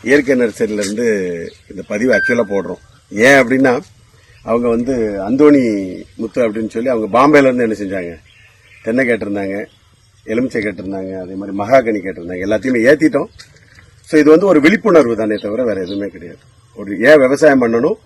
இயற்கை நர்சரியில இருந்து இந்த பதிவு ஆக்சுவலா போடுறோம். ஏன் அப்படின்னா அவங்க வந்து அந்தோணி முத்து அப்படின்னு சொல்லி அவங்க பாம்பேல இருந்து என்ன செஞ்சாங்க, தென்னை கேட்டிருந்தாங்க, எலுமிச்சை கேட்டிருந்தாங்க, அதே மாதிரி மகாகனி கேட்டிருந்தாங்க. எல்லாத்தையுமே ஏத்திட்டோம். ஸோ இது வந்து ஒரு விழிப்புணர்வு தானே தவிர வேற எதுவுமே கிடையாது. ஒரு ஏன் விவசாயம் பண்ணணும்,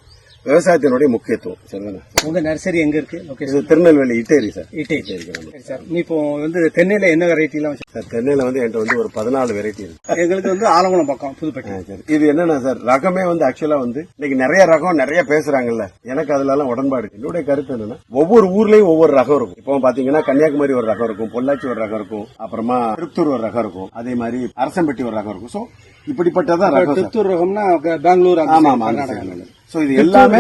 விவசாயத்தினுடைய முக்கியத்துவம். சரிதானே? உங்க நர்சரி எங்க இருக்கு? இது திருநெல்வேலி இட்டேரி சார். இட்டேரி சார். இப்போ வந்து தென்னையில என்ன வெரைட்டி எல்லாம் சார்? தென்னையில வந்து என்கிட்ட வந்து ஒரு 14 வெரைட்டி இருக்கு. எங்களுக்கு வந்து ஆலங்குளம் பக்கம் புதுப்பட்டி. சரி, இது என்னன்னா சார், ரகமே வந்து ஆக்சுவலா வந்து இன்னைக்கு நிறைய ரகம் நிறைய பேசுறாங்கல்ல, எனக்கு அதுல எல்லாம் உடன்பாடு. என்னுடைய கருத்து என்னன்னா, ஒவ்வொரு ஊர்லயும் ஒவ்வொரு ரகம் இருக்கும். இப்போ பாத்தீங்கன்னா கன்னியாகுமரி ஒரு ரகம் இருக்கும், பொள்ளாச்சி ஒரு ரகம் இருக்கும், அப்புறமா திருத்தூர் ஒரு ரகம் இருக்கும், அதே மாதிரி அரசம்பட்டி ஒரு ரகம் இருக்கும். சோ இப்படிப்பட்டதான் ரகம். திருத்தூர் ரகம்னா பெங்களூர். ஆமா ஆமா. சோ இது எல்லாமே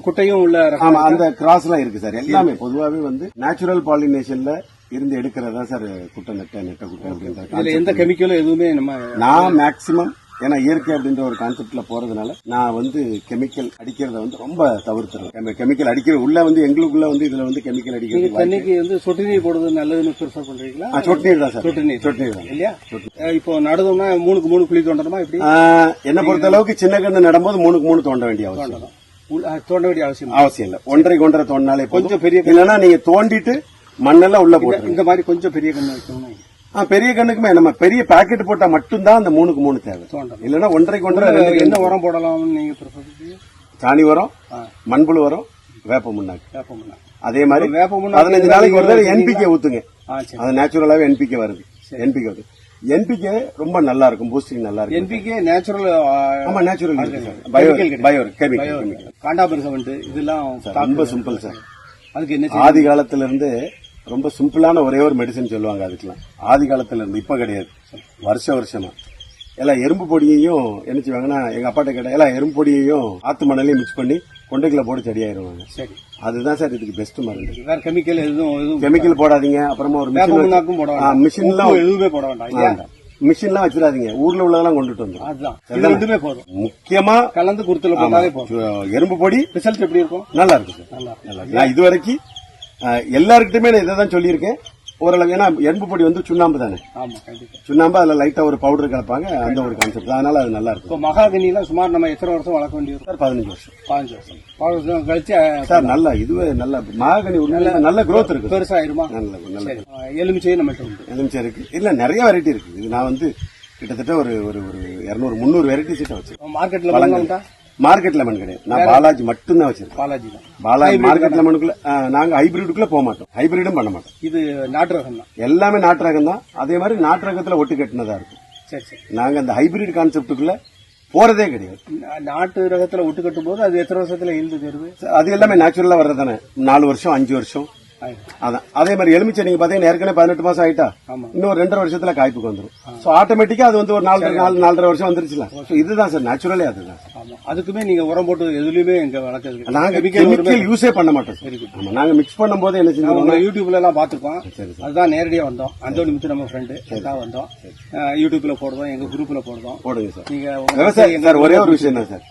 குட்டையும் உள்ள ஆமா, அந்த கிராஸ் எல்லாம் இருக்கு சார். எல்லாமே பொதுவாகவே வந்து நேச்சுரல் பாலினேஷன்ல இருந்து எடுக்கிறதா சார் குட்டை நெட்ட குட்டை அப்படின்ற. எந்த கெமிக்கலும் எதுவுமே நான் மேக்சிமம், ஏன்னா இயற்கை அப்படின்ற ஒரு கான்செப்ட்ல போறதுனால நான் வந்து கெமிக்கல் அடிக்கிறத வந்து ரொம்ப தவிர்த்துறேன். கெமிக்கல் அடிக்கிற உள்ள வந்து எங்களுக்குள்ள வந்து இதுல வந்து கெமிக்கல் அடிக்கிறது. தண்ணிக்கு வந்து சொட்டு நீர் போடுறது நல்லதுன்னு ப்ரிஃபர் பண்றீங்களா? சொட்டு நீர் தான் சார். சொட்டு நீர் தான் இல்லையா? இப்போ நடுதோம்னா 3க்கு 3 குழி தோண்டணுமா? இப்படி என்ன பொறுத்த அளவுக்கு சின்ன கண்ணு நடும்போது 3க்கு 3 தோண்ட வேண்டிய அவசியம் அவசியம் இல்ல. 1.5 தோண்டினாலே கொஞ்சம் பெரிய. இல்லைன்னா நீங்க தோண்டிட்டு மண்ணெல்லாம் உள்ள போட்டு இந்த மாதிரி கொஞ்சம் பெரிய கண்ணு வைக்கணும். பெரிய கண்ணுக்குமே நம்ம பெரிய பாக்கெட் போட்டா மட்டும்தான் அந்த 3க்கு 3 தேவை. இல்லன்னா 1.5 என்ன உரம் போடலாம் நீங்க? சாணி உரம், மண்புழு உரம், வேப்ப முன்னாக்கு. அதே மாதிரி 15 நாளைக்கு ஒரு தடவை என்பிகே ஊத்துங்க. அது நேச்சுரலாவே என்பிகே வருது. என்பிகே வருது. என்பிகே ரொம்ப நல்லா இருக்கும், பூஸ்டிங் நல்லா இருக்கும். NPK natural. ஆமா, நேச்சுரல் பயோ கெமிக்கல். காண்டாபரிசம் இதெல்லாம் ரொம்ப சிம்பிள் சார். அதுக்கு என்ன ஆதி காலத்துல இருந்து ரொம்ப சிம்பிளான ஒரே ஒரு மெடிசன் சொல்லுவாங்க அதுக்கெல்லாம். ஆதி காலத்துல இருந்து இப்ப கிடையாது, வருஷமா எல்லாம் எறும்பு பொடியையும் என்ன செய்வாங்கன்னா, எங்க அப்பாட்ட கேட்ட எல்லாம் எறும்பு பொடியையும் ஆத்து மணலையும் மிக்ஸ் பண்ணி கொண்டைக்குள்ள போட்டு செடியாயிருவாங்க. சரி, அதுதான் சார் இதுக்கு பெஸ்ட் மருந்து. வேற கெமிக்கல் எதுவும் கெமிக்கல் போடாதீங்க. அப்புறமா ஒரு மிஷின்லாம் எதுவுமே போட வேண்டாம். மிஷின்லாம் வச்சிடாதீங்க. ஊர்ல உள்ளதெல்லாம் கொண்டுட்டு வந்து அதுதான் போதும். முக்கியமா கலந்து குடுத்துல போட்டாலே போதும். எறும்பு பொடி ரிசல்ட் எப்படி இருக்கும்? நல்லா இருக்கும் சார். நல்லா. நான் இது வரைக்கும் எல்லாருக்கிட்டுமே நான் இதை தான் சொல்லியிருக்கேன் ஓரளவு. ஏன்னா எறும்பு பொடி வந்து சுண்ணாம்பு தானே. சுண்ணாம்பு அதுல லைட்டா ஒரு பவுடர் கலப்பாங்க, அந்த ஒரு கான்செப்ட். அதனால அது நல்லா இருக்கும். மகாகனி எல்லாம் சுமார் நம்ம எத்தனை வருஷம் வளர்க்க வேண்டியது சார்? 15 வருஷம். 15 வருஷம் கழிச்சு சார் நல்லா இதுவே நல்ல மகாகனி நல்ல growth இருக்கு. பெருசாயிருமா? நல்ல. எலுமிச்சை நம்ம எலுமிச்சை இருக்கு. இல்ல நிறைய வெரைட்டி இருக்கு. இது நான் வந்து கிட்டத்தட்ட ஒரு 200-300 வெரைட்டி சீட்டை வச்சிருக்கேன். மார்க்கெட் லெமன் கிடையாது. நான் பாலாஜி மட்டும்தான் வச்சிருக்கேன். பாலாஜி மார்க்கெட் லெமனுக்குள்ள நாங்க ஹைபிரிடுக்குள்ள போக மாட்டோம், ஹைபிரிடும் பண்ண மாட்டோம். இது நாட்டு ரகம் தான். எல்லாமே நாட்டு ரகம் தான். அதே மாதிரி நாட்டு ரகத்துல ஒட்டு கட்டினதா இருக்கும். சரி. நாங்க அந்த ஹைபிரிட் கான்செப்டுக்குள்ள போறதே கிடையாது. நாட்டு ரகத்துல ஒட்டு கட்டும் போது அது எத்தனை வருஷத்துல ஈல்டு தருது? அது எல்லாமே நேச்சுரலா வர்றதானே. 4 வருஷம் 5 வருஷம். அதான். அதே மாதிரி எலுமிச்சை நீங்க பாத்தீங்கன்னா ஏற்கனவே 18 மாசம் ஆயிட்டா, இன்னும் 2.5 வருஷத்துல காய்ப்புக்கு வந்துடும். சோ ஆட்டோமேட்டிக்கா அது வந்து ஒரு 4.5 வருஷம் வந்துருச்சுல. இதுதான் சார் நேச்சுரலே. அதுதான். அதுக்குமே நீங்க உரம் போட்டு எதுலயுமே எங்க வளர்க்கறது நாங்க கெமிக்கல் யூஸே பண்ண மாட்டோம். ஆமா, நாங்க மிக்ஸ் பண்ணும் போது என்ன செஞ்சோம், யூடியூப்ல எல்லாம் பாத்துருக்கோம். அதுதான் நேரடியா வந்தோம். அந்தோணி முத்து நம்ம ஃப்ரெண்டு வந்தோம். யூடியூப்ல போடுவோம், எங்க குரூப்ல போடுவோம். போடுங்க சார். நீங்க விவசாயம் சார், ஒரே ஒரு விஷயம் தான் சார்,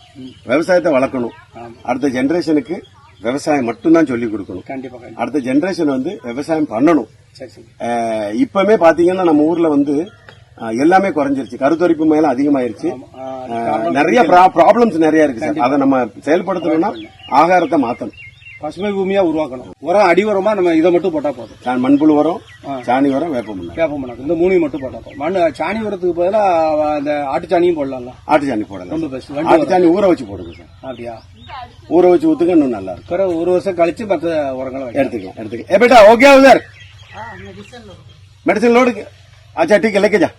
விவசாயத்தை வளர்க்கணும். அடுத்த ஜெனரேஷனுக்கு விவசாயம் மட்டும்தான் சொல்லி கொடுக்கணும். கண்டிப்பா. அடுத்த ஜெனரேஷன் வந்து விவசாயம் பண்ணணும். இப்பமே பாத்தீங்கன்னா நம்ம ஊர்ல வந்து எல்லாமே குறைஞ்சிருச்சு. கருத்தரிப்பு மேல அதிகமாயிருச்சு. நிறைய ப்ராப்ளம்ஸ் நிறைய இருக்கு சார். அதை நம்ம செயல்படுத்தணும்னா ஆகாரத்தை மாத்தணும், பசுமை பூமியா உருவாக்கணும். உரம் அடி உரமா நம்ம இதை மட்டும் போட்டா போதும். மண்புழு உரம், சாணி உரம், வேப்பமண்ணாக்கு, இந்த 3 மட்டும் போட்டா போதும். சாணி உரத்துக்கு பதிலா அந்த ஆட்டுச்சாணியும் போடலாம். ஆட்டுச்சாணி போடலாம். ரொம்ப பெஸ்ட். ஆட்டுச்சாணி ஊற வச்சு போடுங்க சார். அப்படியா? ஊற வச்சு ஊத்துங்க, இன்னும் நல்லா இருக்கும். பிறகு 1 வருஷம் கழிச்சு மற்ற உரங்களை எடுத்துக்கலாம். ए बेटा हो गया उधर मेडिसिन लोड? अच्छा ठीक है, लेके जा.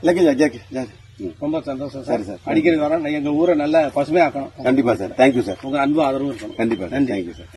ரொம்ப சந்தோஷம் சார். அடிக்கடி வரேன். எங்க ஊரை நல்ல பசுமையாக்கணும். கண்டிப்பா சார். Thank you sir. உங்க அன்பு ஆதரவு இருக்கணும். கண்டிப்பா. Thank you sir.